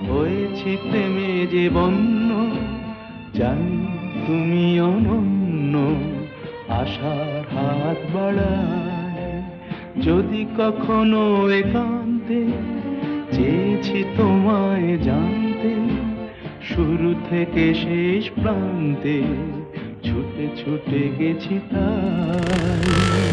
হয়েছি প্রেমে যে বন্য, জানি তুমি অনন্য। আশার হাত বাড়ায় যদি কখনো একান্তে, চেয়েছি তোমায় জানতে, শুরু থেকে শেষ প্রান্তে ছুটে ছুটে গেছি তাই।